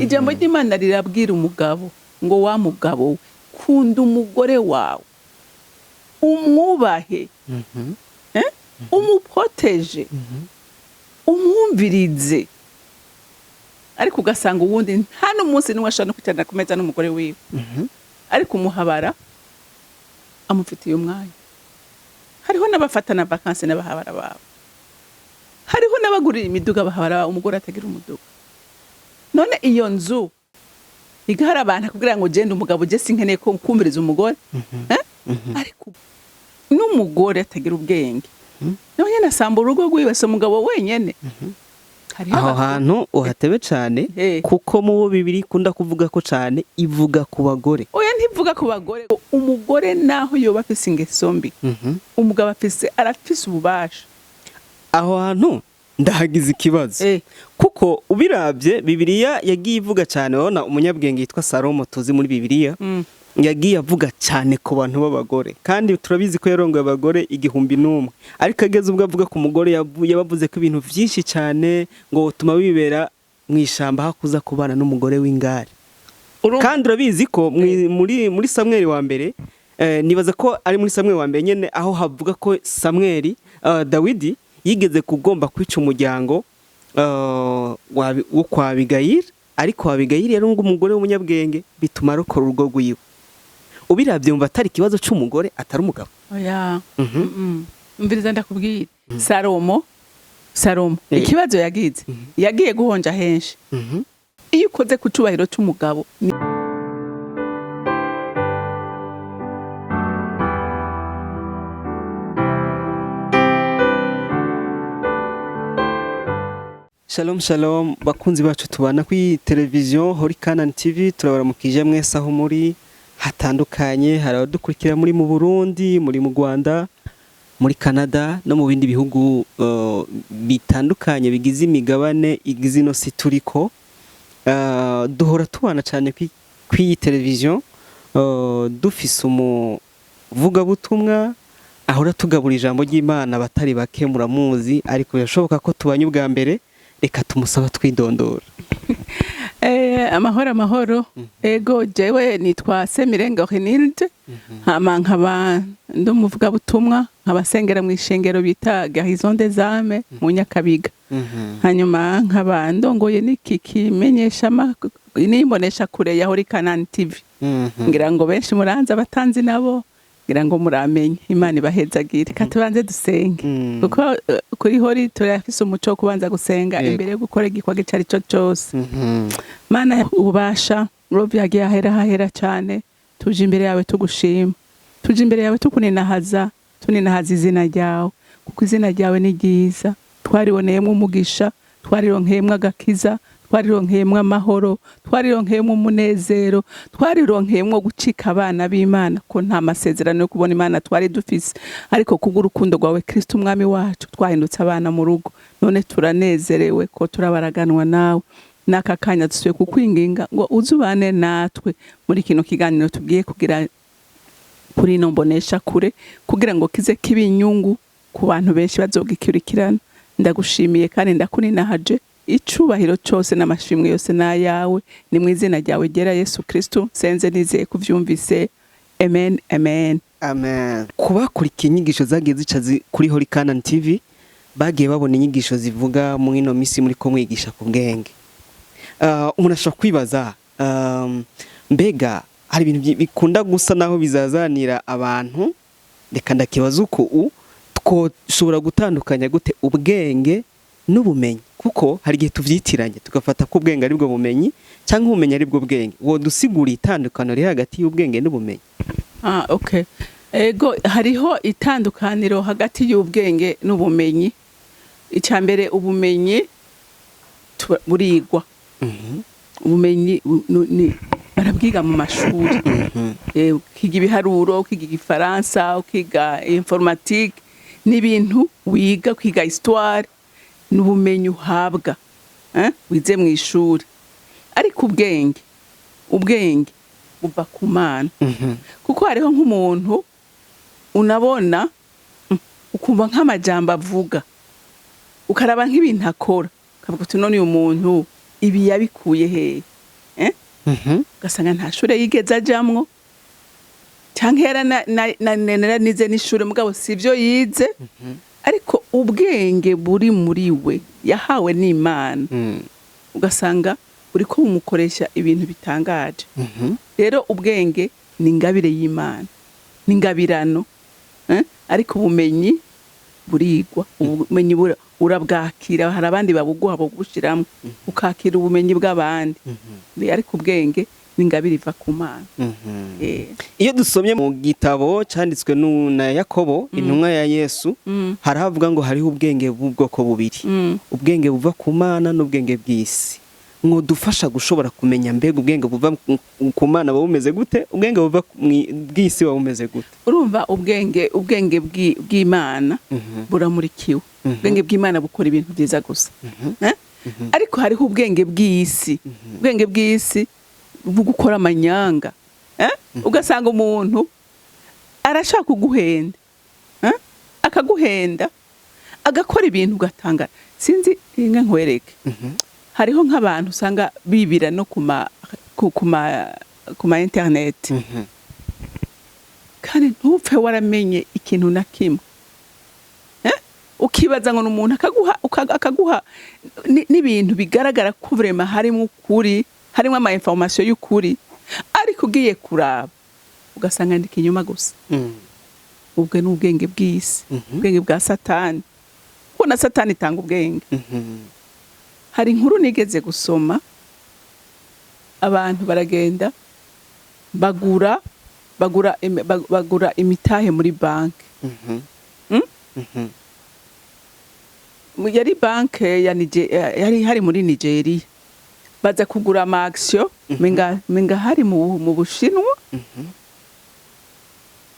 ijambo ry'Imana rirabwira umugabo ngo wa mugabo kunda umugore wawe umwubahe umuproteje umwumvirize. Ariko ugasanga uwundi nta n'umunsi n'umwe ashobora no kwicarana ku meza n'umugore wiwe, ariko umuhabara amufitiye umwanya. Hariho n'abafatana vacances n'abahabara babo, hariho n'abagurira imiduga bahabara umugore atagira umuduga. None iyo nzu igahara abantu kugira ngo genda umugabo je sinkeneye ko kumviriza umugore, ariko n'umugore atagira ubwenge no nyene asamba urugo rwiwe so umugabo wenyene. Aho hantu uhatebe cyane kuko mu bibiri kunda kuvuga ko cyane ivuga ku bagore. Oya ntivuga ku bagore, umugore naho yoba afise ingeso mbi umugabo arafise ububasha. Aho hantu ndahagize ikibazo kuko ubiravye Bibiliya yagiye ivuga cyane. Urabona umunyabwenge yitwa Salomo tuzi muri Bibiliya yagiye avuga cyane ku bantu b'abagore, kandi turabizi ko yarongoye abagore 1,000, ariko ageze ubwo avuga ku mugore yabavuze ko ibintu byinshi cyane ngo utuma bibera mu ishamba hakuza kubana n'umugore w'ingare. Kandi urabizi ko muri Samuel wa mbere nibaza ko ari muri Samuel wa mbere nyene aho havuga ko Dawidi yigeze kugomba kwica umuryango wo kwa Abigayili, ariko Abigayili yari umugore w'umunyabwenge bituma arokora urugo rwiwe. Ubiravye umva atari ikibazo c'umugore atari umugabo. Oya umviriza ndakubwira Salomo ikibazo yagize yagiye guhonja henshi. Iyo ukoze ku cubahiro c'umugabo Shalom bakunzi bacu tubana kuri televiziyo hori CANAAN TV, turabaramukije mwese aho muri hatandukanye. Hari abadukurikira muri mu Burundi, muri mu Rwanda, muri Canada no mu bindi bihugu bitandukanye bigize imigabane igize ino si turiko. Duhora tubana cyane kuri televiziyo dufise umuvuga butumwa ahora tugabura ijambo ry'Imana. Batari bake muramuzi, ariko birashoboka ko tubanye ubwa mbere. Reka tumusaba twidondora. Amahoro ego jewe nitwa Semirenga Renilde, nkaba ndumuvuga butumwa, nkabasengera mu ishengero bita Garison des Âmes mu Nyakabiga. Hanyuma nkaba ndongoye n'iki kimenyesha imboneshakure ya hori CANAAN TV. Ngira ngo benshi muranza batanzi nabo, ngira ngo muramenye. Imana ibahezagire. Katubanze dusenge kuko kuri hori turafise umuco kubanza gusenga imbere yo gukora igikorwa cari cyo cyose. Mana ubasha robi yagiye ahera cyane, tuje imbere yawe tugushima, tuje imbere yawe tuninahaza izina ryawe, kuko izina ryawe ni ryiza. Twariboneyemo umugisha, twarironkeyemo agakiza, twarironkeyemo amahoro, twarironkeyemo umunezero, twarironkeyemo gucika abana b'Imana, ko nta masezerano yo kubona Imana twari dufise, ariko kubw'urukundo rwawe Kristo umwami wacu twahindutse abana mu rugo. None turanezerewe ko turabaraganwa nawe. Naka kanya dusuye kukwinginga ngo uzubane natwe muri kino kiganiro tugiye kugira kuri ino mboneshakure, kugira ngo kize kibe inyungu ku bantu benshi bazogikurikirana. Ndagushimiye kandi ndakuninahaje. Icubahiro cyose n'amashimwe yose nayawe, ni mu izina ryawe ryera Yesu Kristo senze nizeye kuvyumvise. Amen. Kubakurikiye inyigisho zagiye zica kuri hori CANAAN TV bagiye babona inyigisho zivuga mu ino misi muri ko mwigisha ku bwenge. Umuntu ashobora kwibaza mbega hari ibintu bikunda gusa naho bizazanira abantu. Reka ndakibaza uko twoshobora gutandukanya gute ubwenge n'ubumenyi, kuko hari igihe tuvyitiranye tugafata ko ubwenge ari bwo bumenyi cyangwa ubumenyi ari bwo bwenge. Wo dusigura itandukano riri hagati y'ubwenge n'ubumenyi? Okay. Ego hariho itandukaniro hagati y'ubwenge n'ubumenyi. Icambere ubumenyi burigwa. Ubumenyi barabwiga mu mashuri. Ukiga ibiharuro, ukiga igifaransa, ukiga informatique, n'ibintu wiga, ukiga histoire, n'ubumenyi uhabwa wize mu ishuri. Ariko ubwenge buva ku Mana. Kuko hariho nk'umuntu unabona ukumva nk'amajambo avuga, ukaraba nk'ibintu akora, ukavuga uti none uyu muntu ibi yabikuye he? ugasanga nta shure yigeze ajamwo canke nize n'ishure mugabo sivyo yize, ariko ubwenge buri muri we yahawe n'Imana, ugasanga uriko umukoresha ibintu bitangaje. Rero ubwenge ni ingabire y'Imana, ni ingabirano, ariko ubumenyi burigwa, ubumenyi urabwakira, hari abandi babuguha bugushiramwo ukakira ubumenyi bw'abandi, ariko ubwenge ni ingabire iva ku Mana. Iyo dusomye mu gitabo cyanditswe na Yakobo intumwa ya Yesu, haravuga ngo hariho ubwenge bw'ubwoko bubiri, ubwenge buva ku Mana n'ubwenge bw'isi. Dufasha gushobora kumenya mbega ubwenge buva ku Mana buba bumeze gute, ubwenge buva bw'isi buba bumeze gute? Urumva ubwenge bw'Imana buramurikiwe, ubwenge bw'Imana bukora ibintu byiza gusa, ariko hariho ubwenge bw'isi, ubwenge bw'isi bugukora amanyanga, ugasanga umuntu arashaka kuguhenda, akaguhenda agakora ibintu ugatanga sinzi inga nkwereke. Hariho nk'abantu usanga bibira no ku ma internet, kandi ntupfe waramenye ikintu na kimwe, ukibaza ngo n'umuntu akaguha n'ibintu bigaragara ko vrema harimo ukuri, harimo ama information y'ukuri, ariko ugiye kuraba ugasanga ndika inyuma gusa. Ubwo ni ubwenge bw'isi, ubwenge bwa Satani, kuko na Satani itanga ubwenge. Hari inkuru nigeze gusoma, abantu baragenda bagura imitahe muri banki. Yari banki yari hari muri Nigeria, baza kugura ama action menga hari mu Bushinwa,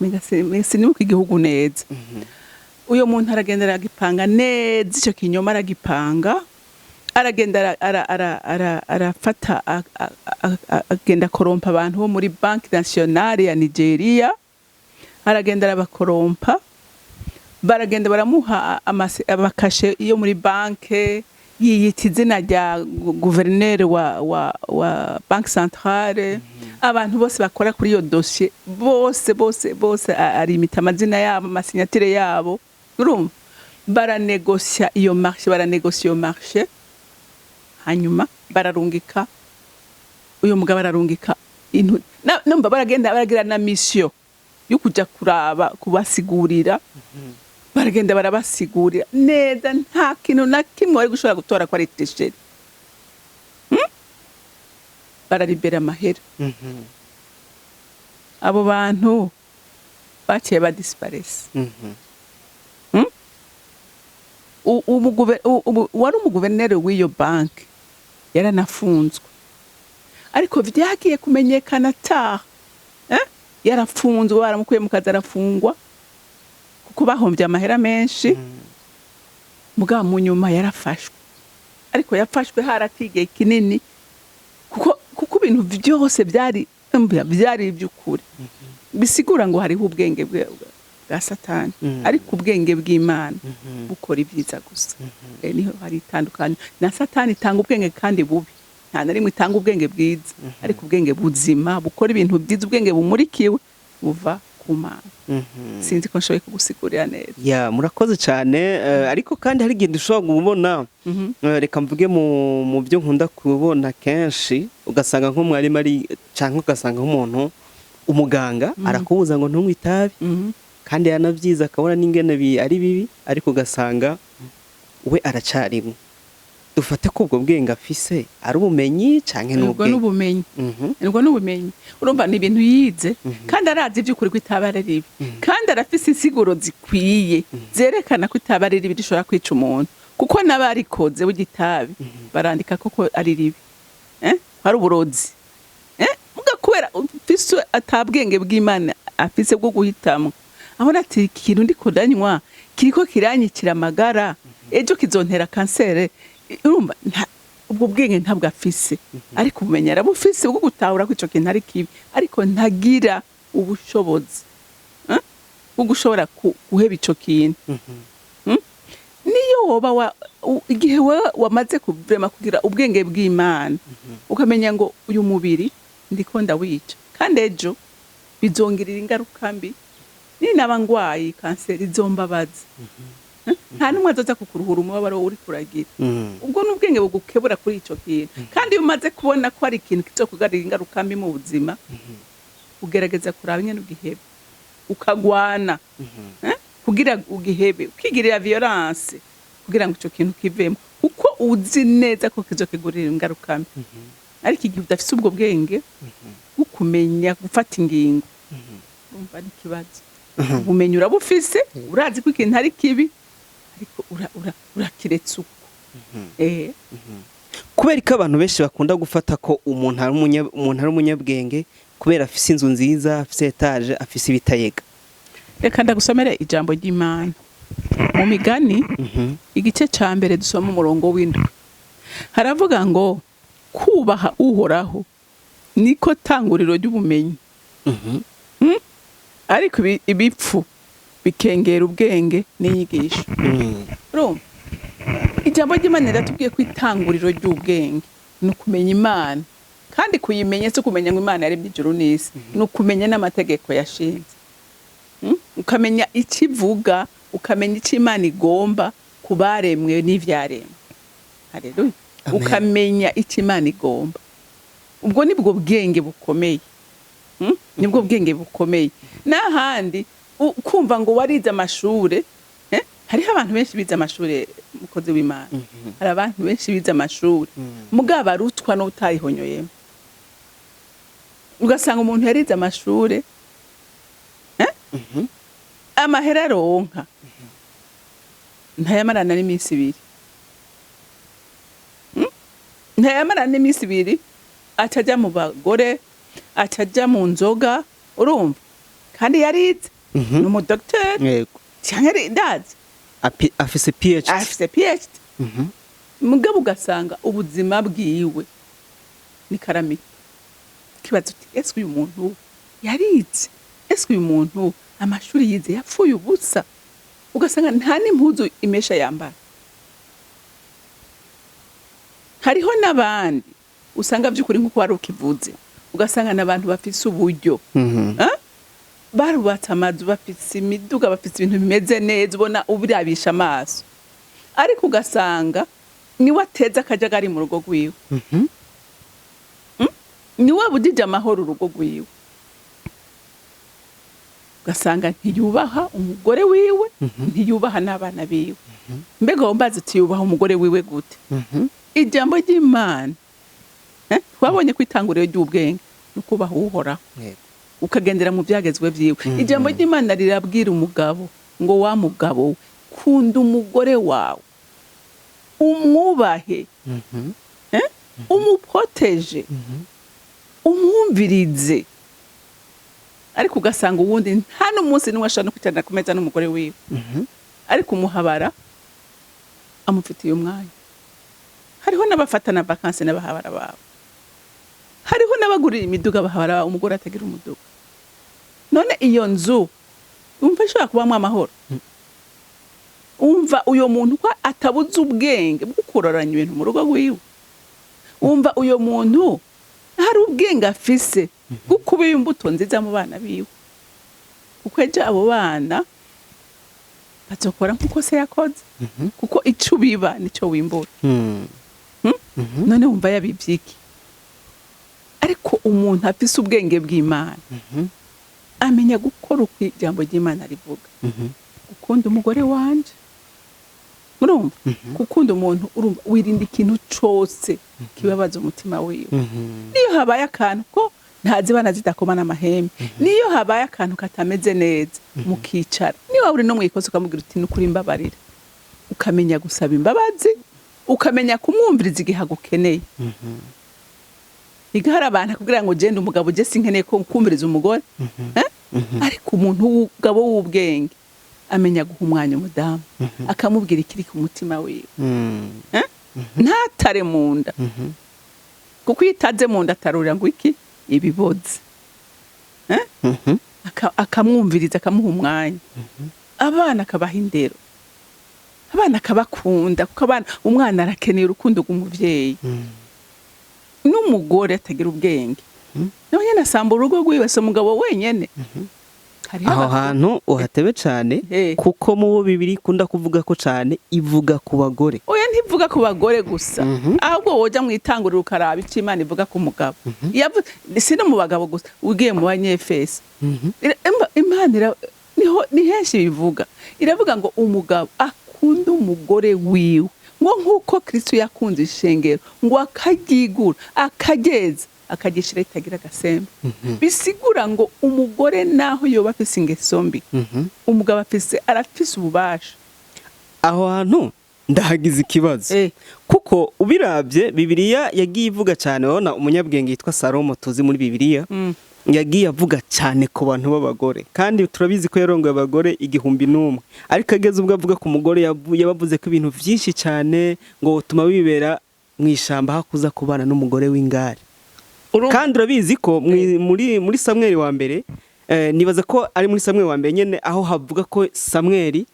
menga sinibuka igihugu neza. Uyo muntu aragenda aragipanga neza, ico kinyoma aragipanga, aragenda arafata agenda korompa abantu bo muri banki nationale ya Nigeria, aragenda arabakorompa, baragenda baramuha amakashe yo muri banki, yiyita izina rya guverineri wa banki centrale. Abantu bose bakora kuri iyo dossier bose arimita amazina yabo, amasinyatire yabo. Urumva baranegosia iyo marché, hanyuma bararungika uyo mugabo ararungika numva baragenda baragira na mission yo kuja kuraba kubasigurira, baragenda barabasigurira neza, nta kintu na kimwe bari gushobora gutora ko ari tisheri. Bararibera amahera. Abo bantu baciye badisparese. Wari umuguverineri w'iyo banki yaranafunzwe, ariko vyagiye kumenyekana yarafunzwe, baramukuye mu kazi arafungwa kuko bahombye amahera menshi. Mugabo mu nyuma yarafashwe, ariko yafashwe haratigiye kinini, kuko ibintu byose byari iby'ukuri. Bisigura ngo hariho ubwenge bwa Satani, ariko ubwenge bw'Imana bukora ibyiza gusa. Niho hari itandukanye. Na Satani itanga ubwenge kandi bubi, nta na rimwe itanga ubwenge bwiza, ariko ubwenge buzima bukora ibintu byiza, ubwenge bumurikiwe buva ku Mana. Sinzi ko nshoboye kugusigurira neza. Murakoze cyane, ariko kandi hari igihe dushobora kubona, reka mvuge mu byo nkunda kubona kenshi, ugasanga nk'umwarimu ari cyangwa ugasanga nk'umuntu umuganga arakubuza ngo ntunywe itabi, kandi yanavyiza akabona n'ingene ari bibi, ariko ugasanga we aracarimo. Dufate ko ubwo bwenge afise ari ubumenyi canke n'ubumenyi. Nubwo n'ubumenyi. Urumva ni ibintu yize, kandi arazi ivy'ukuri ko itabi ari ribi, kandi arafise insiguro zikwiye zerekana ko itabi ari ribi rishobora kwica umuntu, kuko n'abarikoze w'igitabi barandika koko ari ribi, hari uburozi. Muga kubera ufise atabwenge bw'Imana afise bwo guhitamwo, aho ati ikintu ndiko ndanywa kiriko kiranyikira amagara, ejo kizontera kansere. Urumva ubwo bwenge ntabwo afise, ariko ubumenyi arabufise bwo gutahura ko ico kintu ari kibi, ariko ntagira ubushobozi bwo gushobora guheba ico kintu. Niyo woba igihe wewe wamaze kugira ubwenge bw'Imana ukamenya ngo uyu mubiri ndiko ndawica kandi ejo bizongirira ingaruka mbi naba ngwaye kanseri izombabaza nta numwe azoza kukuruhura umubabaro uri kuragira ubwo n'ubwenge bugukebura kuri ico kintu kandi iyo umaze kubona ko ari ikintu kizokugarira ingaruka mbi mu buzima ugerageza kuraba nyene ugihebe ukagwana kugira ugihebe ukigirira violence kugira ngo ico kintu kivemo kuko uzi neza ko kizokigurira ingaruka mbi ariko igihe udafise ubwo bwenge ukumenya gufata ingingo urumva n'ikibazo ubumenyi urabufise urazi ko ikintu ari kibi ariko urakiretse uko kubera ko abantu benshi bakunda gufata ko umuntu ari umunyabwenge kubera afise inzu nziza afise etage afise ibitayega. Reka ndagusomere ijambo ry'Imana mu Migani igice ca mbere dusoma umurongo w'indwi haravuga ngo kubaha uhoraho niko tanguriro ry'ubumenyi ariko ibipfu bikengera ubwenge n'inyigisho. Urumva ijambo ry'Imana riratubwiye ko itanguriro ry'ubwenge ni ukumenya Imana kandi kuyimenya si kumenya ngo Imana yaremye ijuru n'isi ni ukumenya n'amategeko yashinze ukamenya ikivuga ukamenya icyo Imana igomba kubaremwe n'ivyaremwe. Haleluya. Ukamenya icyo Imana igomba ubwo nibwo bwenge bukomeye nibwo bwenge bukomeye n'ahandi kumva ngo warize amashure hariho abantu benshi bize amashure mukozi w'Imana hari abantu benshi bize amashure mugabo arutwa no utayihonyoyemo ugasanga umuntu yarize amashure amahera aronka ntayamarana n'iminsi ibiri ntayamarana n'iminsi ibiri atajya mu bagore atajya mu nzoga urumva kandi yarize ni umudokiteri cyangwa ndazi afise PhD mugabo ugasanga ubuzima bwiwe ni karamita kibazo uti ese uyu muntu yarize ese uyu muntu amashuri yize yapfuye ubusa ugasanga nta n'impuzu imesha yambara. Hariho n'abandi usanga by'ukuri nk'uko wari ukivuze ugasanga n'abantu bafise uburyo barubatse amazu bafise imiduga bafise ibintu bimeze neza ubona ubirabisha amaso ariko ugasanga niwe ateza akajagari mu rugo rwiwe niwe budije amahoro urugo rwiwe ugasanga ntiyubaha umugore wiwe ntiyubaha n'abana biwe mbega wumbaza uti yubaha umugore wiwe gute? Ijambo ry'Imana twabonye ko itanguriro ry'ubwenge no kubaha uhoraho ukagendera mu byagezwe vyiwe. Ijambo ry'Imana rirabwira umugabo ngo wa mugabo kunda umugore wawe umwubahe umuproteje umwumvirize ariko ugasanga uwundi nta n'umunsi n'umwe ashobora no kwicarana ku meza n'umugore wiwe ariko umuhabara amufitiye umwanya. Hariho n'abafatana vacances n'abahabara babo hariho n'abagurira imiduga bahabara umugore atagira umuduga. None iyo nzu umva ashobora kubamwe amahoro umva uyo muntu ko atabuze ubwenge bwo kuroranya ibintu mu rugo rwiwe umva uyo muntu hari ubwenge afise bwo kuba imbuto nziza mu bana biwe kuko ejo abo bana bazokora nkuko se yakoze kuko ico biba nico wimbura. None umva yabivyiki ariko umuntu afise ubwenge bw'Imana amenya gukora uko ijambo ry'Imana rivuga ukunda umugore wanje urumva gukunda umuntu urumva wirinda ikintu cose kibabaza umutima wiwe niyo habaye akantu ko ntazibana zidakomana amahembe niyo habaye akantu katameze neza mukicara niyo uri no mwikoze ukamubwira uti nukuri imbabarira ukamenya gusaba imbabazi ukamenya kumwumviriza igihe agukeneye. Igahara abantu kugira ngo genda umugabo je sinkeneye ko kumviriza umugore ariko umuntu w'ugabo w'ubwenge amenya guha umwanya umudamu akamubwira ikiri ku mutima wiwe ntatare munda kuko itaze munda atarura ngo iki ibiboze akamwumviriza akamuha umwanya abana akabaha indero abana akabakunda kuko umwana arakeneye urukundo rw'umuvyeyi n'umugore atagira ubwenge nawe nyene asamba urugo rwiwe se umugabo wenyene aho hantu uhatebe cyane kuko mu bibiri kunda kuvuga ko cyane ivuga ku bagore oya ntivuga ku bagore gusa ahubwo woja mwitangurira ukaraba icyo Imana ivuga ku mugabo si no mu bagabo gusa ugiye mu banyefeso Imana ni henshi bivuga iravuga ngo umugabo akunda umugore wiwe ngo nk'uko Kristo yakunze ishengero ngo akaryigura akageza akagishira itagira agasembe bisigura ngo umugore naho yoba afise ingeso mbi umugabo arafise ububasha aho hantu ndahagize ikibazo kuko ubirabye Bibiliya yagiye ivuga cyane wona umunyabwenge yitwa Salomo tuzi muri Bibiliya yagiye avuga cyane ku bantu b'abagore kandi turabizi ko yarongoye abagore 1,000 ariko ageze ubwo avuga ku mugore yabavuze ko ibintu byinshi cyane ngo utuma bibera mu ishamba hakuza kubana n'umugore w'ingare kandi urabizi ko muri Samweli wa mbere nibaza ko ari muri Samweli wa mbere nyene aho havuga ko Samweli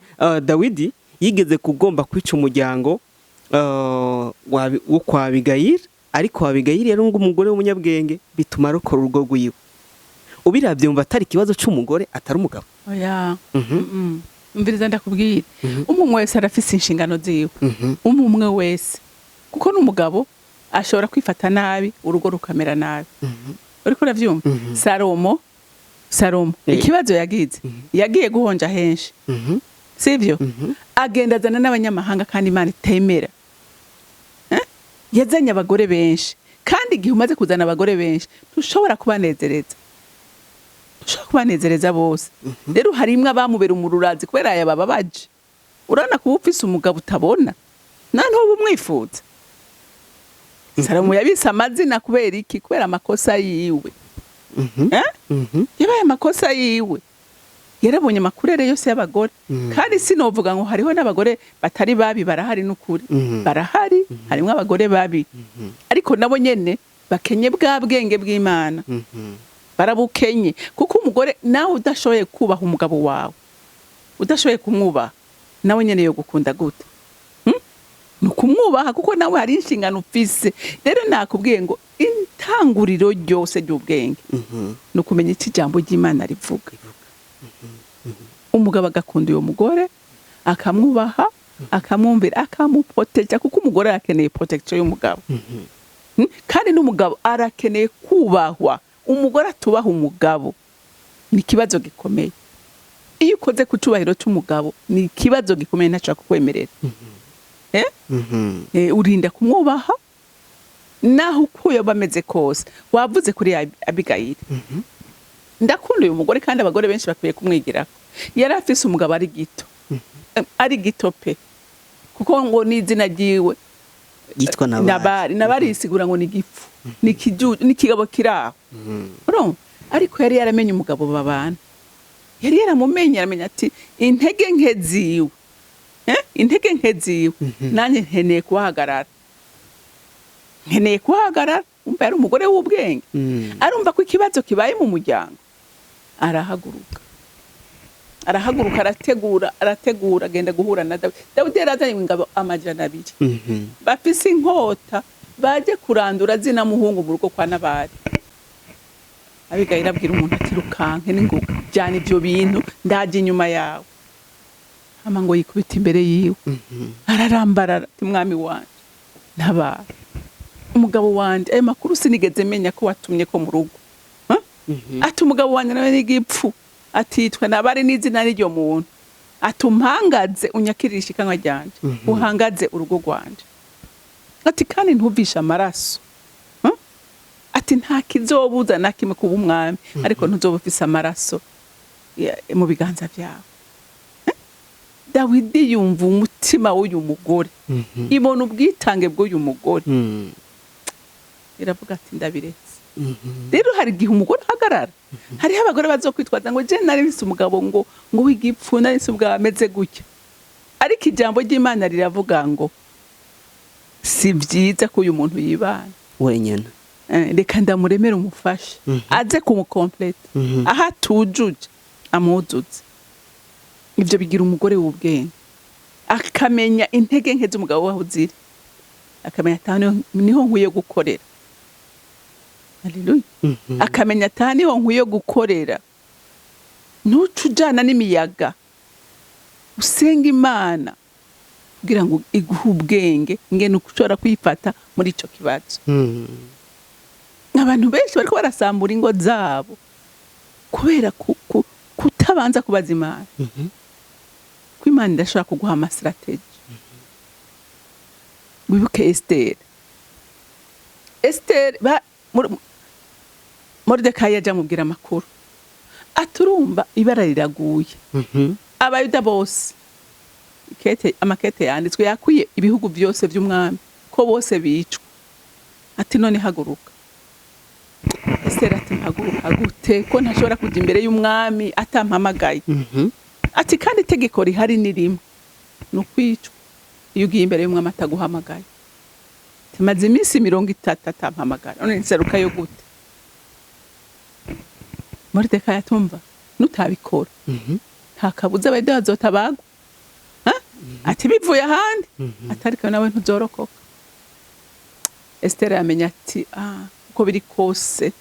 Dawidi yigeze kugomba kwica umuryango wo kwa Abigayili ariko Abigayili yari umugore w'umunyabwenge bituma arokora urugo rwiwe ubiravye mva atari ikibazo cy'umugore atari umugabo oya mbiriza ndakubwira umwe wese arafise inshingano ziwe umwe wese kuko n'umugabo ashobora kwifata nabi urugo rukamera nabi uriko uravyumva Salomo ikibazo yagiye guhonja henshi sivyo agenda azana n'abanyamahanga kandi Imana itemera yazanye abagore benshi kandi igihe umaze kuzana abagore benshi tushobora kubanezereza bose rero harimwe abamubera umururazi kubera aya baba baje urana kuba ufise umugabo utabona nanone bumwifuza Salomo yabise amazina kubera iki kubera amakosa yiwe yabaye amakosa yiwe yarabonye amakurere yose y'abagore kandi sinovuga ngo hariho n'abagore batari babi barahari n'ukuri barahari harimo abagore babi ariko nabo nyene bakenye bwa bwenge bw'Imana barabukenye kuko umugore nawe udashoboye kubaha umugabo wawe udashoboye kumwubaha nawe nyene yo gukunda gute nukumwubaha kuko nawe hari inshingano ufise rero nakubwiye ngo intanguriro ryose ry'ubwenge nukumenya iki jambo ry'Imana rivuga umugabo agakunda uyo mugore akamwubaha akamwumvira akamuproteja kuko umugore arakeneye protection y'umugabo kandi n'umugabo arakeneye kubahwa umugore atubaha umugabo ni kibazo gikomeye iyo ukoze ku cubahiro cy'umugabo ni kibazo gikomeye ntacyo kukwemerera urinda kumwubaha naho uko yoba ameze kose wavuze kuri Abigayili ndakunda uyu mugore kandi abagore benshi bakwiye kumwigirako yari afise umugabo ari gito pe kuko ngo n'izina ryiwe yitwa Nabari isigura ngo ni gifu ni kigabo kiraho ariko yari yaramenye umugabo babana yari yaramumenye aramenya ati intege nke ziwe nanye nkeneye kuhagarara umva yari umugore w'ubwenge arumva ko ikibazo kibaye mu muryango arahaguruka arategura agenda guhura na Dawidi yarazanye ingabo 200 bafise inkota baje kurandura zina muhungu mu rugo kwa Nabari Abigayili abwira umuntu ati rukanke n'inguka jana ivyo bintu ndaje inyuma yawe ama ngo yikubita imbere yiwe ararambarara ati mwami wanje Nabari umugabo wanje ayo makuru sinigeze menya ko watumye ko mu rugo ati umugabo wanje nawe n'igipfu atitwa Nabari n'izina n'iryo muntu atumpangaze unyakirisha ikanwa ryanje uhangaze urugo rwanje ati kandi ntuvisha amaraso ati nta kizobuza na kimwe kuba umwami ariko ntuzoba ufise amaraso mu biganza byawe Dawidi yumva umutima w'uyu mugore ibona ubwitange bw'uyu mugore iravuga ati ndabiretse rero hari igihe umugore ahagarara hariho abagore bazokwitwaza ngo je nari bise umugabo ngo w'igipfu nari bise umugabo ameze gutya ariko ijambo ry'Imana riravuga ngo si byiza ko uyu muntu yibana wenyene reka ndamuremere umufasha aze kumukomplete aha tujuje amuzuze ivyo bigira umugore w'ubwenge akamenya intege nke z'umugabo waho ziri, akamenya atani niho nkwiye gukorera. Haleluya. Akamenya atani niho nkwiye gukorera. Ntucujana n'imiyaga, usenga Imana kugira ngo iguhe ubwenge ngene ushobora kwifata muri ico kibazo. Abantu benshi bariko barasambura ingo zabo kubera kutabanza kubaza Imana. Ko Imana idashobora kuguha amastrategy. Wibuke Esther Mordecai yaja mubwira amakuru, aturumva ibara riraguye. Abayuda bose amakete yanditswe yakwiye ibihugu byose by'umwami ko bose bicwa. Ati none haguruka. Esther ati haguruka gute ko ntashobora kujya imbere y'umwami atampamagaye? Ati kandi itegeko rihari ni rimwe, ni ukwicwa iyo ugiye imbere y'umwami ataguhamagaye. Timaze iminsi 30 atampamagara, none nseruka yo gute? Mordecai atumva nutabikora nta kabuza abayuda bazotabagwa. Ati bivuye ahandi, atariko nawe ntuzorokoka. Esther yamenya ati uko biri kose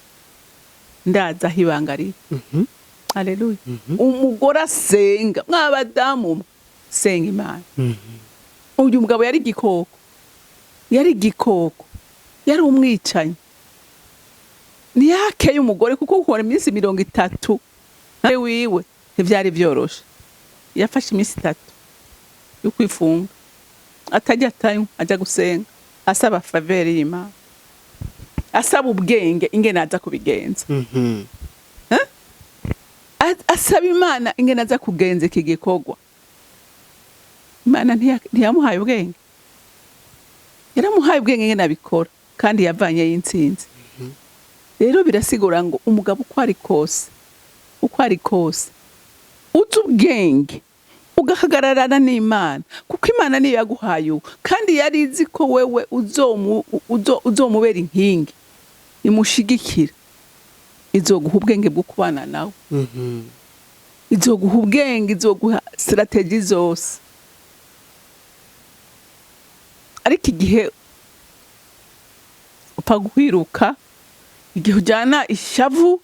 ndaza hibanga riri. Haleluya. Umugore asenga, mwabadamu senga Imana. Uyu mugabo yari igikoko, yari umwicanyi. Ni yakeye umugore kuko ukora iminsi 30 nawe wiwe ntivyari byoroshe. Yafashe iminsi 3 yo kwifunga, atajya atayo aja gusenga, asaba faveur y'Imana, asaba ubwenge ingene aza kubigenza. Asaba Imana ingene aza kugenza iki gikorwa. Imana ntiyamuhaye ubwenge, yaramuhaye ubwenge ingene abikora, kandi yavanye y'intsinzi. Rero birasigura ngo umugabo uko ari kose uzi ubwenge ugahagararana n'Imana, kuko Imana niyo yaguhaye, kandi yari izi ko wewe uzomubera inkingi imushigikira. Izoguha ubwenge bwo kubana nawe, izoguha ubwenge, izoguha strategy zose. Ariko igihe upfa kwiruka, igihe ujyana ishavu,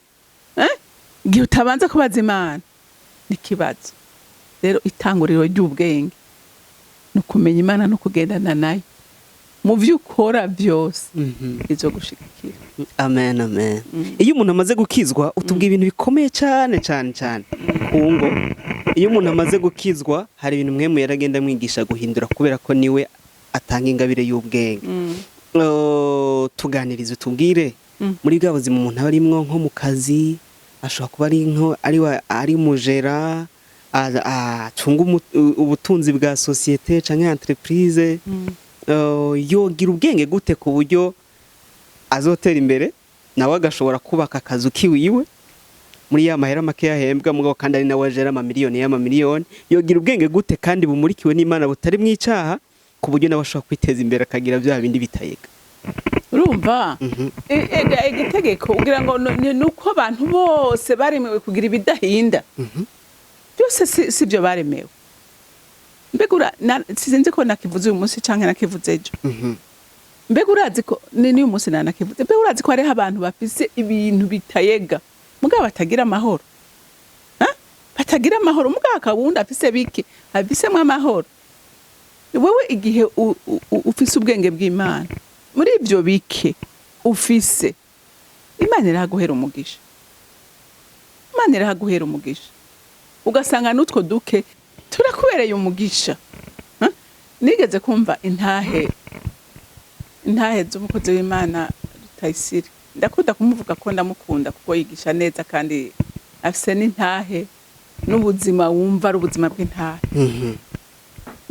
igihe utabanza kubaza Imana, ni kibazo. Rero itanguriro ry'ubwenge no kumenya Imana no kugendana nayo mu byo ukora byose izo gushikira. Amen, amen. Iyo umuntu amaze gukizwa utubwa ibintu bikomeye cyane kungo. Iyo umuntu amaze gukizwa hari ibintu mwemu yaragenda mwigisha guhindura, kubera ko niwe atanga ingabire y'ubwenge. Tuganirize tubwire muri bwa buzima umuntu abarimwo, nko mu kazi ashobora kuba ari mujera acunga ubutunzi bwa societe canke entreprise. Yogira ubwenge gute ku buryo azotera imbere nawe agashobora kubaka akazu kiwiwe muri ya mahera make yahembwa, mugabo kandi ari nawe ajera y'amamiliyoni. Yogira ubwenge gute kandi bumurikiwe n'Imana butari mwicaha, ku buryo nawe ashobora kwiteza imbere akagira bya bindi bitayega? Urumva igitegeko ugira ngo nuko abantu bose baremewe kugira ibidahinda. Byose sibyo baremewe. Mbegura sizenze ko nakivuze uyu munsi canke nakivuze ejo. Mbegura urazi ko ni uyu munsi nakivuze. Mbegura urazi ko ari abantu bafise ibintu bitayega mugabo batagira amahoro. Batagira amahoro mugabo akabundi afise bike, afisemo amahoro. Wewe igihe ufise ubwenge bw'Imana, muri ibyo bike ufise, Imana iraguhera umugisha. Imana iraguhera umugisha. Ugasanga nutwo duke turakubereye umugisha. Nigeze kumva intahe z'umukozi w'Imana Rutayisire. Ndakunda kumuvuga ko ndamukunda kuko yigisha neza kandi afise n'intahe n'ubuzima wumva ari ubuzima bw'intahe.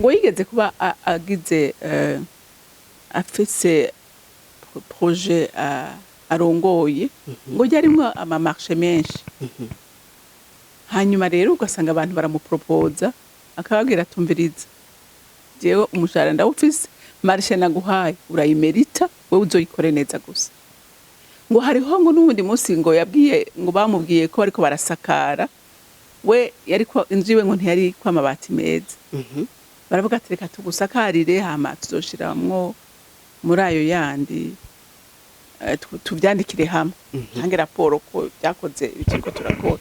Ngo yigeze kuba agize afise projet arongoye, ngo yarimwo amamarché menshi. Hanyuma rero ugasanga abantu baramupropoza, akababwira tumviriza, jewe umushahara ndawufise, marché naguhaye urayimerita, wewe uzoyikore neza gusa. Ngo hariho ngo n'ubundi munsi ngo bamubwiye ko bariko barasakara, we yariko inzu iwe ngo ntiyari kwa amabati meza. baravuga ati reka tugusakarire hama tuzoshiramwo muri ayo yandi tuvyandikire hamwe ntange raporo ko byakoze ibikiko turakora.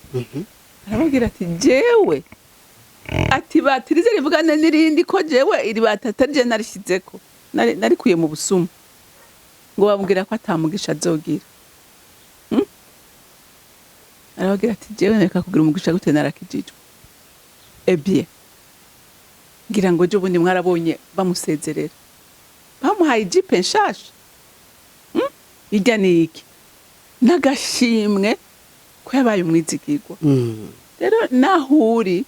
Arababwira ati jewe ati batirize rivugane n'irindi ko jewe iri batatarije narishizeko narikuye mu busuma ngo bamubwira ko atamugisha azogira. Arababwira ati jewe reka kugira umugisha gute narakijijwe. Bien ngira ngo jo bundi mwarabonye bamusezerera bamuhaye ijipe nshasha ijya niki n'agashimwe ko yabaye umwizigirwa. Rero nahuri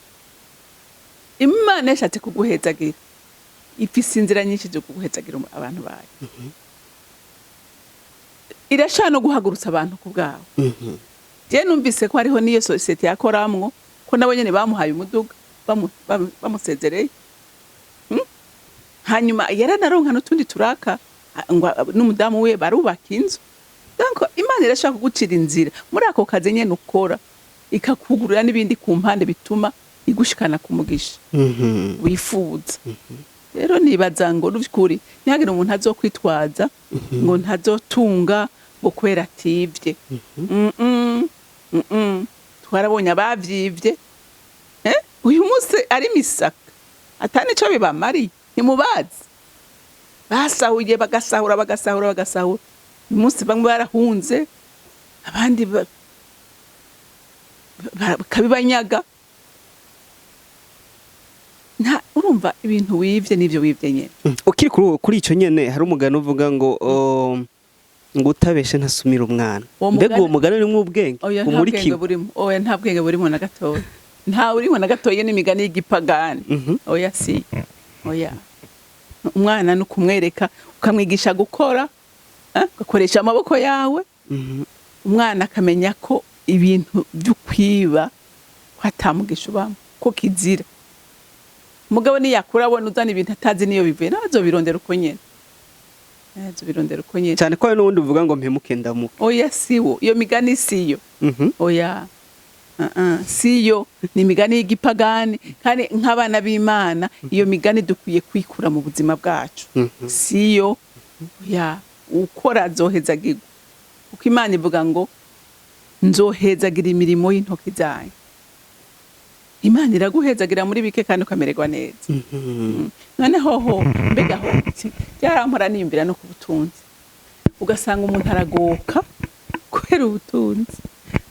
Imana yashatse kuguhezagira ifise inzira nyinshi zo kuguhezagira abantu bayo. Irashaka no guhagurutsa abantu ku bwawe. Je numvise ko hariho niyo societe yakoramwo ko nabo nyene bamuhaye umuduga bamusezereye. Hanyuma yaranaronka n'utundi turaka n'umudamu we barubaka inzu. Donc Imana irashaka kugucira inzira muri ako kazi nyene ukora ikakugurira n'ibindi ku mpande bituma igushikana ku mugisha wifuza. Rero nibaza ngo n'ukuri ntihagire umuntu azokwitwaza ngo ntazotunga ngo kwera ativye. Twarabonye abavyivye uyu munsi ari misaka atani cyo bibamari ntimubazi basahuye bagasahura uyu munsi bamwe barahunze abandi bakabibanyaga. Urumva ibintu wivye nivyo wivye nyene. Ukiri kuri ico nyene hari umugano uvuga ngo utabeshe ntasumira umwana. Mbega uwo mugano ni mw'ubwenge umurikiwe? Oya nta bwenge burimo na gatoya. Nta urimo na gatoya n'imigani y'igipagani. Oya si. Oya. Umwana no kumwereka ukamwigisha gukora, ugakoresha amaboko yawe. Umwana akamenya ko ibintu by'ukwiba kwatamugisha ubamo ko kizira. Mugabo ni yakura abona uzana ibintu atazi niyo bivuye nazo birondera uko nyene. Cyane ko n'ubundi uvuga ngo mpemuke ndamuke. Oya siwo iyo migani siyo. Oya. Siyo ni migani y'igipagani kandi nk'abana b'Imana iyo migani dukwiye kwikura mu buzima bwacu. Siyo ya ukora zohezagirwa uko Imana ivuga ngo nzohezagira imirimo y'intoki zanyu. Imana iraguhezagira muri bike kandi ukamererwa neza. Noneho mbega ho byarampora nimbira no ku butunzi ugasanga umuntu aragoka kubera ubutunzi.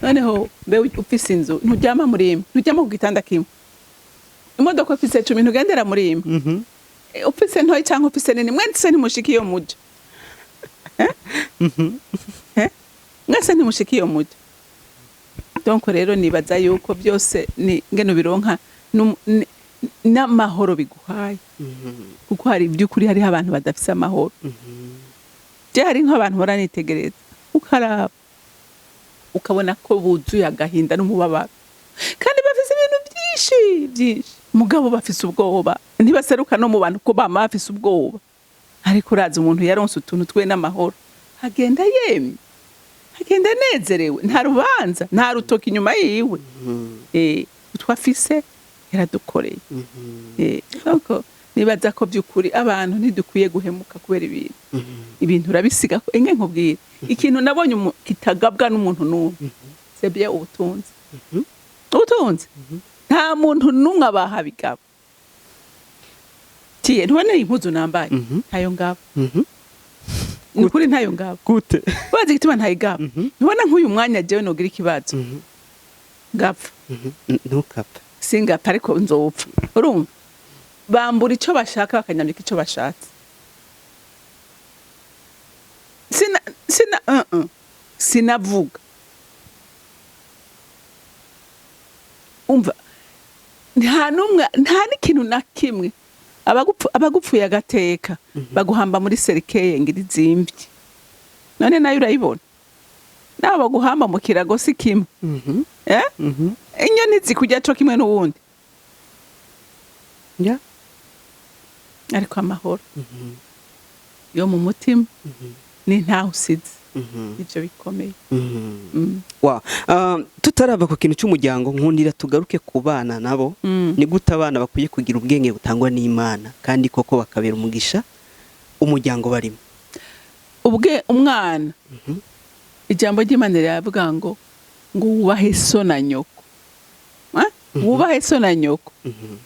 Noneho mbe ufise inzu ntujyama muri imwe ntujyama ku gitanda kimwe imodoka ufise 10 ntugendera muri imwe ufise ntoyi cyangwa ufise nini mwese ntimushiki iyo muja mwese ntimushiki iyo muja. Donc rero nibaza yuko byose ni ngeno bironka n'amahoro biguhaye kuko hari by'ukuri hari abantu badafise amahoro. Je hari nk'abantu baranitegereza ukaraba ukabona ko buzuye agahinda n'umubabaro kandi bafise ibintu byinshi mugabo bafise ubwoba ntibaseruka no mu bantu ko bama bafise ubwoba. Ariko uraza umuntu yaronse utuntu twe n'amahoro agenda yemye agenda nezerewe nta rubanza nta rutoki inyuma yiwe. Utwafise yaradukoreye. Donc nibaza ko by'ukuri abantu ntidukwiye guhemuka kubera ibintu urabisiga enge nkubwira ikintu nabonye kitagabwa n'umuntu n'umwe sebye ubutunzi. Nta muntu n'umwe abaha bigabo tiye ntubone impuzu nambaye ntayo ngabo. Nukuri ntayo ngabo gute bazi gituma ntayo ngabo ntubona nk'uyu mwanya jewe nogira ikibazo ngapfa ntukapfa singapfa ariko nzopfa. Urumva bambura icyo bashaka bakanyambika icyo bashatse. Sinavuga umva nta n'ikintu na kimwe abagupfuye agateka baguhamba muri serikeye ngiri zimbye. None nayo urayibona nawe baguhamba mu kirago si kimwe. Inyoni zikujya cyo kimwe n'uwundi. Ariko amahoro yo mu mutima ni ntaho usize. ivyo bikomeye. Wow. Tutarava ku kintu cy'umuryango nkundira tugaruke ku bana nabo. Ni gute abana bakwiye kugira ubwenge butangwa n'Imana kandi koko bakabera umugisha umuryango barimo. Umwana ijambo ry'Imana riravuga ngo wubahe so na nyoko. Wubahe so na nyoko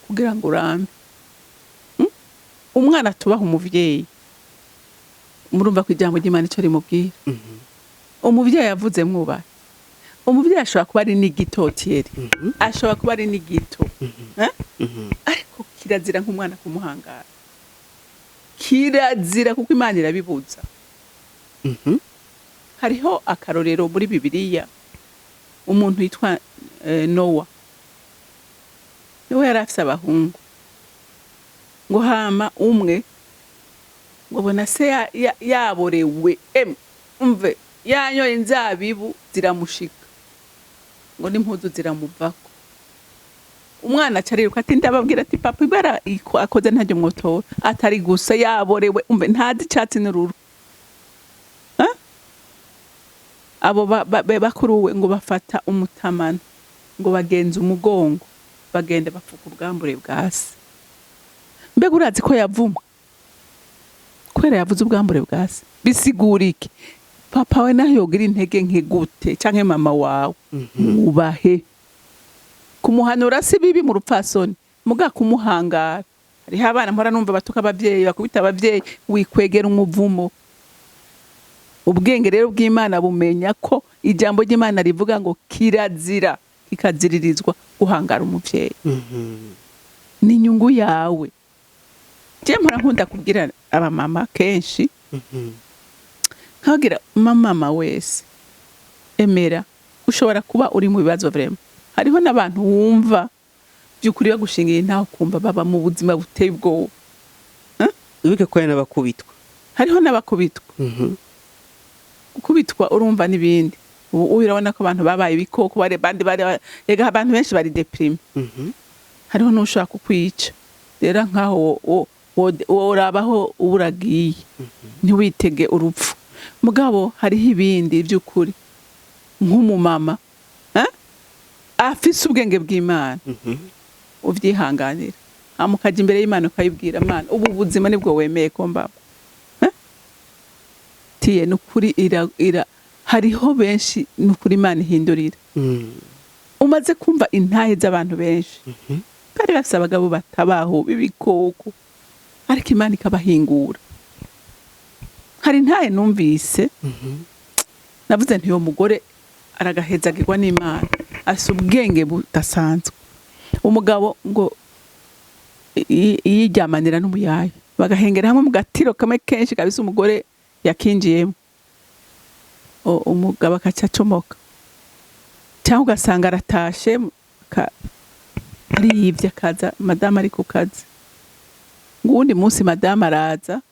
kugira ngo urambe. Umwana tubaha umuvyeyi. Murumva ko ijambo ry'Imana ico rimubwira. Umuvyeyi yavuze mwubahe. Umuvyeyi ashobora kuba ari n'igitotiyeri. Ashobora kuba ari n'igito. Ariko kirazira nk'umwana kumuhangara. Kirazira kuko Imana irabibuza. Hariho akarorero muri Bibiliya umuntu yitwa Nowa. Nowa yari afise abahungu. Ngo hama umwe ngo bona se yaborewe umve yanyoye inzabibu ziramushika ngo n'impuzu ziramuvako. Umwana acariruka ati ndababwira ati papa ibara akoze ntajye mwotora atari gusa yaborewe umve ntazi icatsi n'ururu. Abo bakuruwe ngo bafata umutamana ngo bagenza umugongo bagenda bapfuka ubwambure bwase. Mbega urazi ko yavuma kwera yavuze ubwambure bwase bisigura iki? Papa we naho yogira intege nk'igute canke mama wawe ubahe. Kumuhanura si bibi mu rupfasoni muga kumuhangara. Hariho abana mpora numva batuka abavyeyi bakubita abavyeyi wikwegera umuvumo. Ubwenge rero bw'Imana bumenya ko ijambo ry'Imana rivuga ngo kirazira kikaziririzwa guhangara umuvyeyi. Ni inyungu yawe. Je mpora nkunda kubwira abamama kenshi nkagira mama wese emera ushobora kuba uri mu bibazo vrema. Hariho n'abantu wumva by'ukuri bagushingiye ntaho kumva baba mu buzima buteye ubwoba. Ubike ko yana bakubitwa. Hariho n'abakubitwa. Kubitwa urumva n'ibindi. Ubu urabona ko abantu babaye ibikoko bare bandi ega abantu benshi bari deprime. Hariho n'ushaka kukwica. Rero nkaho worabaho uburagiye. Ntiwitege urupfu. Mugabo hariho ibindi by'ukuri nk'umumama afise ubwenge bw'Imana. Uvyihanganira. Amukaje imbere y'Imana ukayibwira Imana ubu buzima nibwo wemeye ko mbaba. Tiye nukuri hariho benshi nukuri Imana ihindurira. Umaze kumva intahe z'abantu benshi. Bari bafise abagabo batabaho bibikoko. Ariko Imana ikabahingura. Hari intahe numvise. Navuze nti uyo mugore aragahezagirwa n'Imana. Asa ubwenge budasanzwe. Umugabo ngo yijyamanira n'umuyayi. Bagahengera hamwe mu gatiro kamwe kenshi kabisa umugore yakinjiyemo. Umugabo akacacomoka. Cyangwa ugasanga aratashe ari yivye akaza madame ari ku kazi. Ngundi munsi madame araza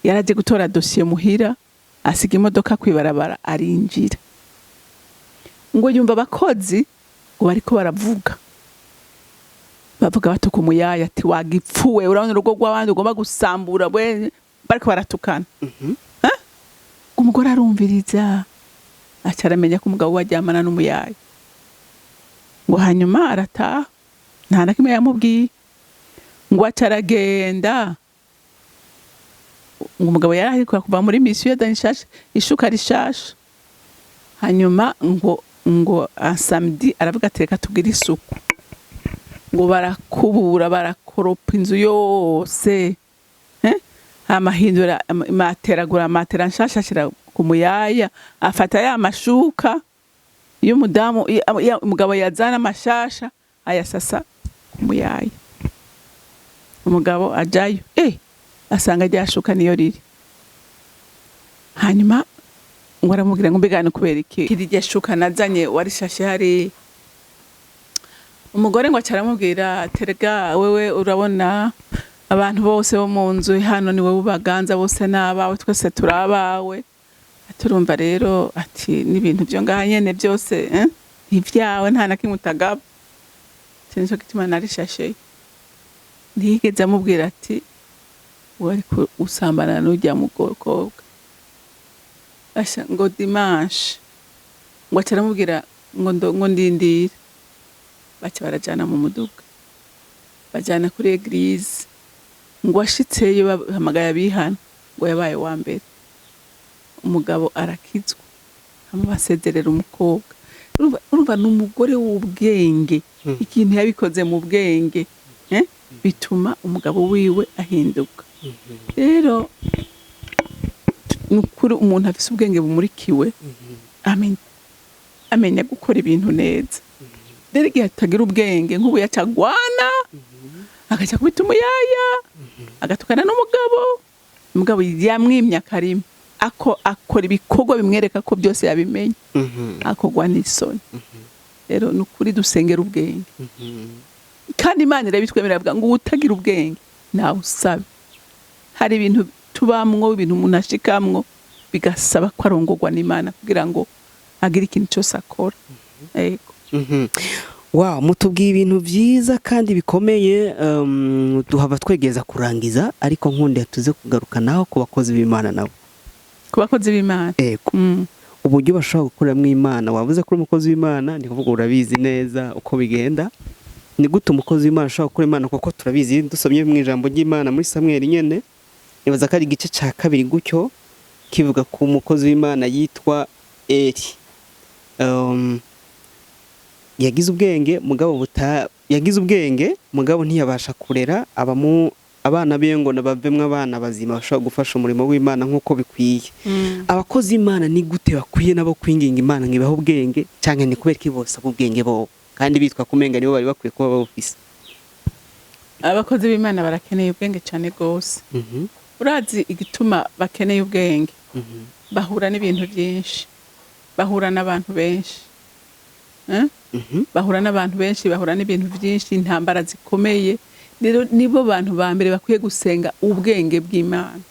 yaraje gutora dossier muhira asiga imodoka kwibarabara arinjira. Ngo yumva abakozi ngo bariko baravuga. Bavuga batuka umuyaya ati wagipfuwe urabona urugo rw'abandi ugomba gusambura bwe bariko baratukana. Umugore arumviriza acaramenya ko umugabo wajyamana n'umuyaya. Ngo hanyuma arataha nta na kimwe yamubwiye. Ngo acaragenda ngo umugabo yarahirikwa kuva muri misiyo danishasha ishuka rishasha. Hanyuma ngo samedi aravuga ateka tugira isuku. Ngo barakubura barakoropa inzu yose. Amahindura matera nshasha ashira ku muyaya afata ya mashuka y'umudamu umugabo yazana amashasha ayasasa ku muyaya. Umugabo ajayo asanga ryashuka niyo riri. Hanyuma ngo aramubwira ngo mbegane kubera iki kirije shuka nazanye warishashe hari. Umugore ngo acaramubwira terega wewe urabona abantu bose bo mu nzu hano ni wowe ubaganza bose n'abawe twese turabawe. Turumva rero ati n'ibintu byo ngaha nyene byose ivyawe nta na kimwe utagaba. Cyane gituma narishashe. Ntigeze amubwira ati wari usambana n'ujya mu gokobwa. asha ngo dimanche ngo acaramubwira ngo ndindira baca barajana mu muduga bajana kuri eglise ngo ashitseyo bahamagaye abihana ngo yabaye wa mbere umugabo arakizwa hama basezerera umukobwa urumva n'umugore w'ubwenge ikintu yabikoze mu bwenge bituma umugabo wiwe ahinduka rero nukuri umuntu afise ubwenge bumurikiwe amenya gukora ibintu neza rero igihe atagira ubwenge nk'ubu yacagwana agaca kubita umuyaya agatukana n'umugabo yamwimye akarima akora ibikorwa bimwereka ko byose yabimenye akogwa n'isoni rero nukuri dusengera ubwenge kandi Imana irabitwemerera avuga ngo utagira ubwenge nawe usabe hari ibintu tubamwo ibintu umuntu ashikamwo bigasaba ko arongorwa n'Imana kugira ngo agire ikintu cyose akora yego wow mutubwiye ibintu byiza kandi bikomeye duhava twegeza kurangiza ariko nkunde tuze kugaruka naho ku bakozi b'Imana nabo ku bakozi b'Imana yego uburyo bashobora gukoreramo Imana wavuze ko umukozi w'Imana ndi kuvuga urabizi neza uko bigenda ni gute umukozi w'Imana ashobora gukora Imana kuko turabizi dusomye mu ijambo ry'Imana muri Samuel nyene nibaza ko ari igice cya 2 gutyo kivuga ku mukozi w'Imana yitwa Eli yagize ubwenge mugabo ntiyabasha kurera abana be ngo nabavemwe abana bazima bashobora gufasha umurimo w'Imana nk'uko bikwiye abakozi b'Imana ni gute bakwiye nabo kwinginga Imana ngibaho ubwenge cyangwa ni kubera ki bose ubwenge bo kandi bitwa kumenga nibo bari bakwiye kuba bafise abakozi b'Imana barakeneye ubwenge cyane gose urazi igituma bakeneye ubwenge bahura n'ibintu byinshi bahura n'abantu benshi bahura n'ibintu byinshi intambara zikomeye rero nibo bantu ba mbere bakwiye gusenga ubwenge bw'Imana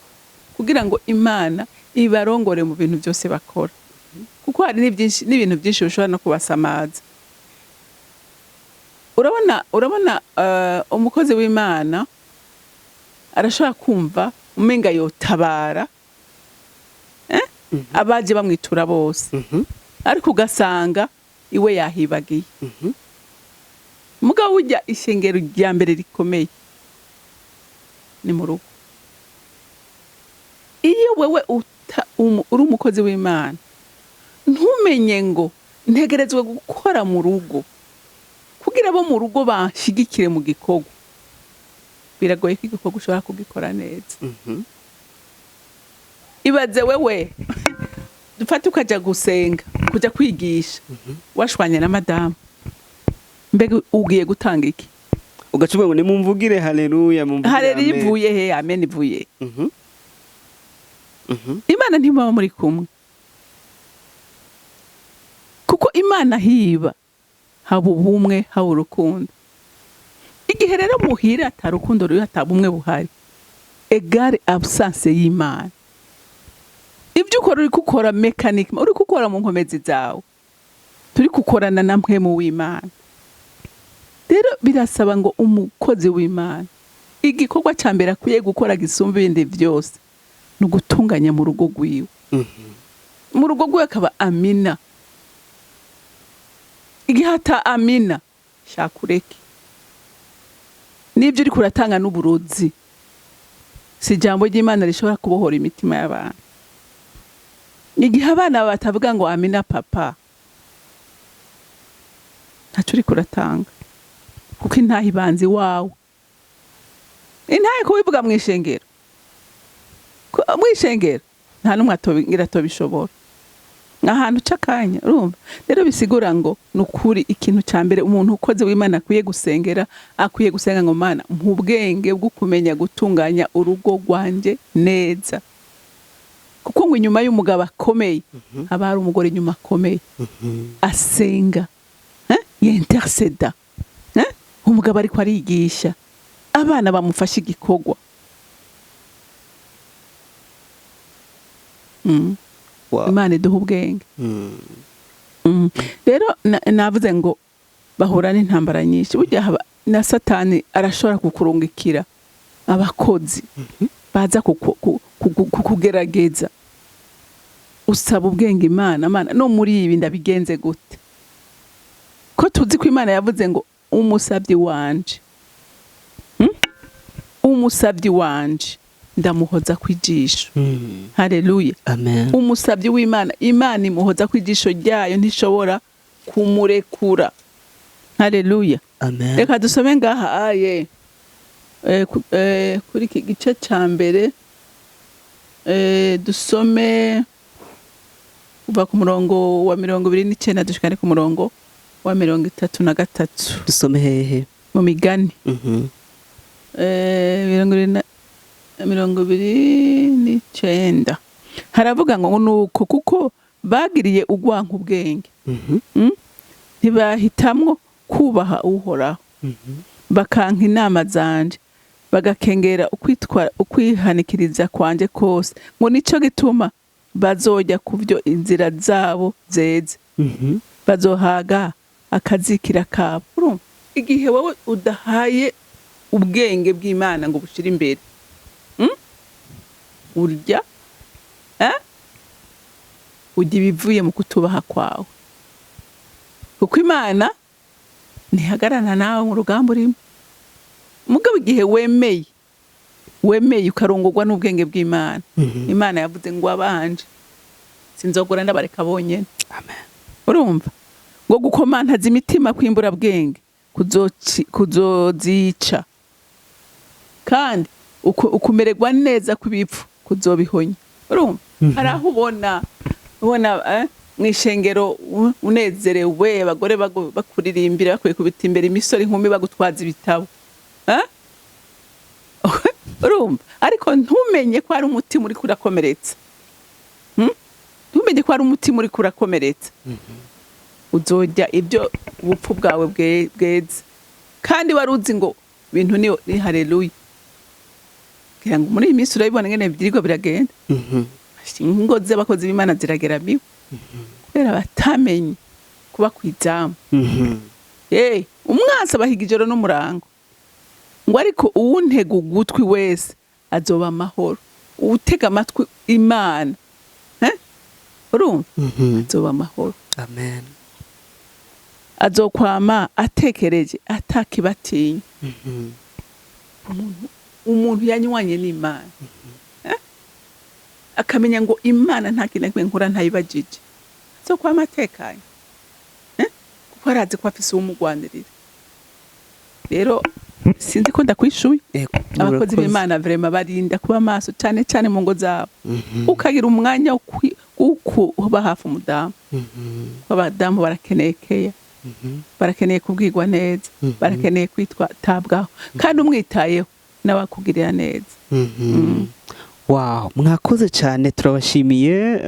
kugira ngo Imana ibarongore mu bintu byose bakora kuko hari n'ibintu byinshi bishobora no kubasamaza urabona umukozi w'Imana arashobora kumva umenga yotabara abaje bamwitura bose ariko ugasanga iwe yahibagiye mugabo ujya ishengero rya mbere rikomeye ni mu rugo iyo wewe uri umukozi w'Imana ntumenye ngo ntegerezwe gukora mu rugo kugira bo mu rugo banshigikire mu gikorwa biragoye ko igikorwa ushobora kugikora neza ibaze wewe dufate ukaja gusenga kuja kwigisha washwanye na madamu mbega ugiye gutanga iki ugacuba ngo nimumvugire haleluya haleluya ivuye he amen ivuye Imana ntimaba muri kumwe kuko Imana hiba haba ubumwe haba urukundo igihe rero muhira atarukundo ruri hatabumwe buhari egare absence y'Imana ibyo ukora uri gukora mechanic uri gukora mu nkomezi zawe turi gukorana na mpwemu w'Imana rero birasaba ngo umukozi w'Imana igikorwa cya mbere akwiye gukora gisumba ibindi byose ni ugutunganya mu rugo rwiwe mu rugo rwiwe akaba amina igihe hata amina shakureke n'ibyo uri kuratanga n'uburozi si ijambo ry'Imana rishobora kubohora imitima y'abantu igihe abana batavuga ngo amina papa ntacyo uri kuratanga kuko intaha ibanza iwawe intaha kubivuga mu ishengero nta n'umwe atobishobora ahantu ucakanya urumva rero bisigura ngo nukuri ikintu cya mbere umuntu ukoze w'Imana akwiye gusenga ngo Mana mpubwenge bwo kumenya gutunganya urugo rwanje neza kuko ngo inyuma y'umugabo akomeye haba hari umugore inyuma akomeye asenga yinterceda umugabo ariko arigisha abana bamufasha igikorwa Imana iduha ubwenge rero navuze ngo bahura n'intambara nyinshi burya na Satani arashobora kukurungikira abakozi baza kukugerageza usaba ubwenge Imana, Mana no muri ibi ndabigenze gute? Ko tuzi ko Imana yavuze ngo umusabyi wanje, umusabyi wanje ndamuhoza kwijisho. Haleluya. Amen. Umusabyi w'Imana, Imana imuhoza kwijisho ryayo, ntishobora kumurekura. Haleluya. Amen. Reka dusome ngaha aye kuri iki gice ca mbere, dusome kuva ku murongo wa 29 dushikane ku murongo wa 33. Dusome hehe? Mu Migani. 29 haravuga ngo nuko kuko bagiriye ugwanka ubwenge, ntibahitamwo kubaha Uhoraho, bakanka inama zanje, bagakengera ukwihanikiriza kwanje kose, ngo nico gituma bazojya kuvyo inzira zabo zeze, bazohaga akazikira kabo. Urumva igihe wowe udahaye ubwenge bw'Imana ngo bushira imbere, urya ujya ibivuye mu kutubaha kwawe, kuko Imana ntihagarana nawe mu rugamba urimo. Mugabo igihe wemeye ukarongorwa n'ubwenge bw'Imana, Imana yavuze ngo abanje sinzogora ndabareka bonyene. Amen. Urumva ngo gukomantaza imitima kwimbura bwenge kuzozica, kandi ukumererwa neza kw'ibipfu kuzobihonya. Urumva hari aho ubona mw'ishengero unezerewe, abagore bakuririmbira, bakwiye kubita imbere, imisore inkumi bagutwaza ibitabo, urumva, ariko ntumenye ko ari umutima uri kurakomeretsa, ntumenye ko ari umutima uri kurakomeretsa, uzojya ibyo ubupfu bwawe bweze. Kandi wari uzi ngo ibintu ni haleluya, kugira ngo muri iyi minsi urabibona ngene byiriko biragenda, ingo z'abakozi b'Imana zirageramiwe kubera batamenye kuba kwizamu. Umwansi abahiga ijoro n'umurango, ngo ariko uwuntega ugutwi wese azoba amahoro. Uwutega amatwi Imana, urumva, azoba amahoro. Amen. Azokwama atekereje atakibatinya. Umuntu yanywanye n'Imana, akamenya ngo Imana nta kintu nakimwe nkora ntayibagije, azokwama atekanye, kuko arazi ko afise uwumugwanirira. Rero sinzi ko ndakwishuye, abakozi b'Imana vraiment barinda kuba maso cyane cyane mu ngo zabo, ukagira umwanya wo kuba hafi umudamu. Abadamu barakeneye keya, barakeneye kubwirwa neza, barakeneye kwitabwaho, kandi umwitayeho nawe akugirira neza. Wow, mwakoze cyane, turabashimiye.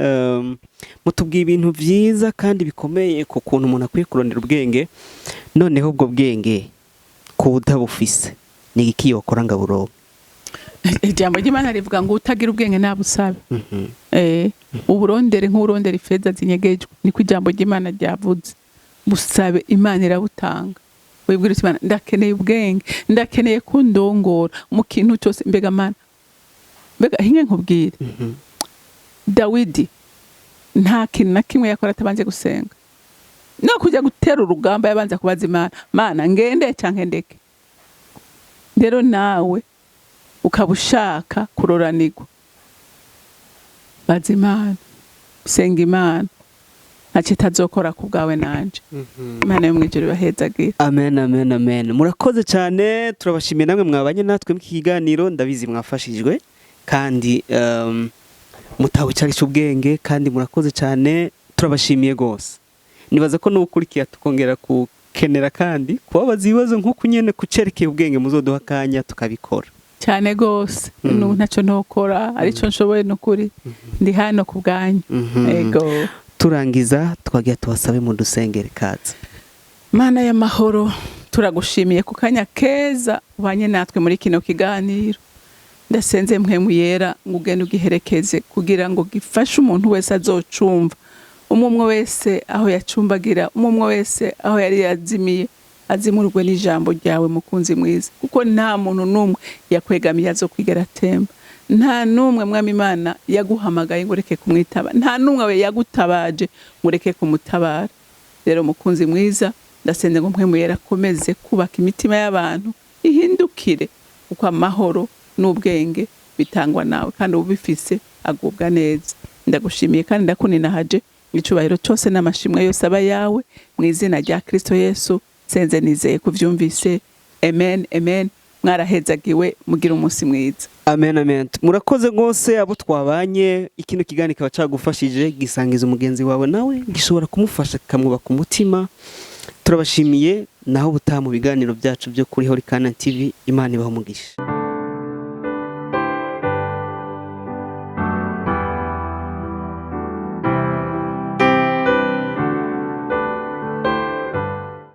Mutubwiye ibintu byiza kandi bikomeye ku kuntu umuntu akwiye kurondera ubwenge. Noneho ubwo bwenge kudabufise ni iki yokora ngaburongo? Ijambo ry'Imana rivuga ngo utagira ubwenge nabusabe. Uburondere nk'urondera ifeza zinyegejwe, niko ijambo ry'Imana ryavuze. Busabe, Imana irabutanga. Wibwira uti Imana, ndakeneye ubwenge, ndakeneye kundongora mu kintu cyose. Mbega Mana, mbega hinge nkubwire, Dawidi nta kintu na kimwe yakora atabanje gusenga. No kujya gutera urugamba yabanza kubaza Imana, Mana ngende canke ndeke? Rero nawe ukabushaka kuroranirwa, baza Imana, senga Imana, ntacyo itazokora ku bwawe nanje. Imana yo mwijuru ibahezagira. Amen, amen, amen. Murakoze cyane, turabashimiye namwe mwabanye natwe mu kiganiro. Ndabizi mwafashijwe kandi mutawicarisha ubwenge, kandi murakoze cyane, turabashimiye gose. Nibaza ko n'ukurikiye tukongera kukenera kandi kubabaza ibibazo nk'uko nyene kucerekeye ubwenge muzoduha kanya tukabikora cyane gose. Ntacyo ntokora, arico nshoboye n'ukuri, ndi hano ku bwanyu. Ego, turangiza twagiye tubasabe mu dusengere kaza. Mana y'amahoro, turagushimiye ku kanya keza ubanye natwe muri kino kiganiro. Ndasenze mpwemu yera ngo ugende ugiherekeze kugira ngo gifashe umuntu wese azocumva, umwe wese aho yacumbagira, umwe wese aho yari yazimiye, azimurwe n'ijambo ryawe mukunzi mwiza, kuko nta muntu numwe yakwegamiye azokwigera atemba. nta numwe mwami Imana yaguhamagaye ngo ureke kumwitaba, nta numwe we yagutabaje ngo ureke kumutabara. Rero mukunzi mwiza, ndasenze ngo mpwemu yera akomeze kubaka imitima y'abantu ihindukire, kuko amahoro n'ubwenge bitangwa nawe kandi ubifise agubwa neza. Ndagushimiye kandi ndakuninahaje, icubahiro cyose n'amashimwe yose aba yawe mu izina rya Kristo Yesu senze nizeye kuvyumvise. Amen, amen. Mwarahezagiwe, mugira umunsi mwiza. Amen, amen. Murakoze rwose abo twabanye, ikintu kiganiro kaba cyagufashije, gisangiza umugenzi wawe nawe gishobora kumufasha kamwubaka umutima. Turabashimiye, naho butaha mu biganiro byacu byo kuri CANAAN TV. Imana ibahe umugisha.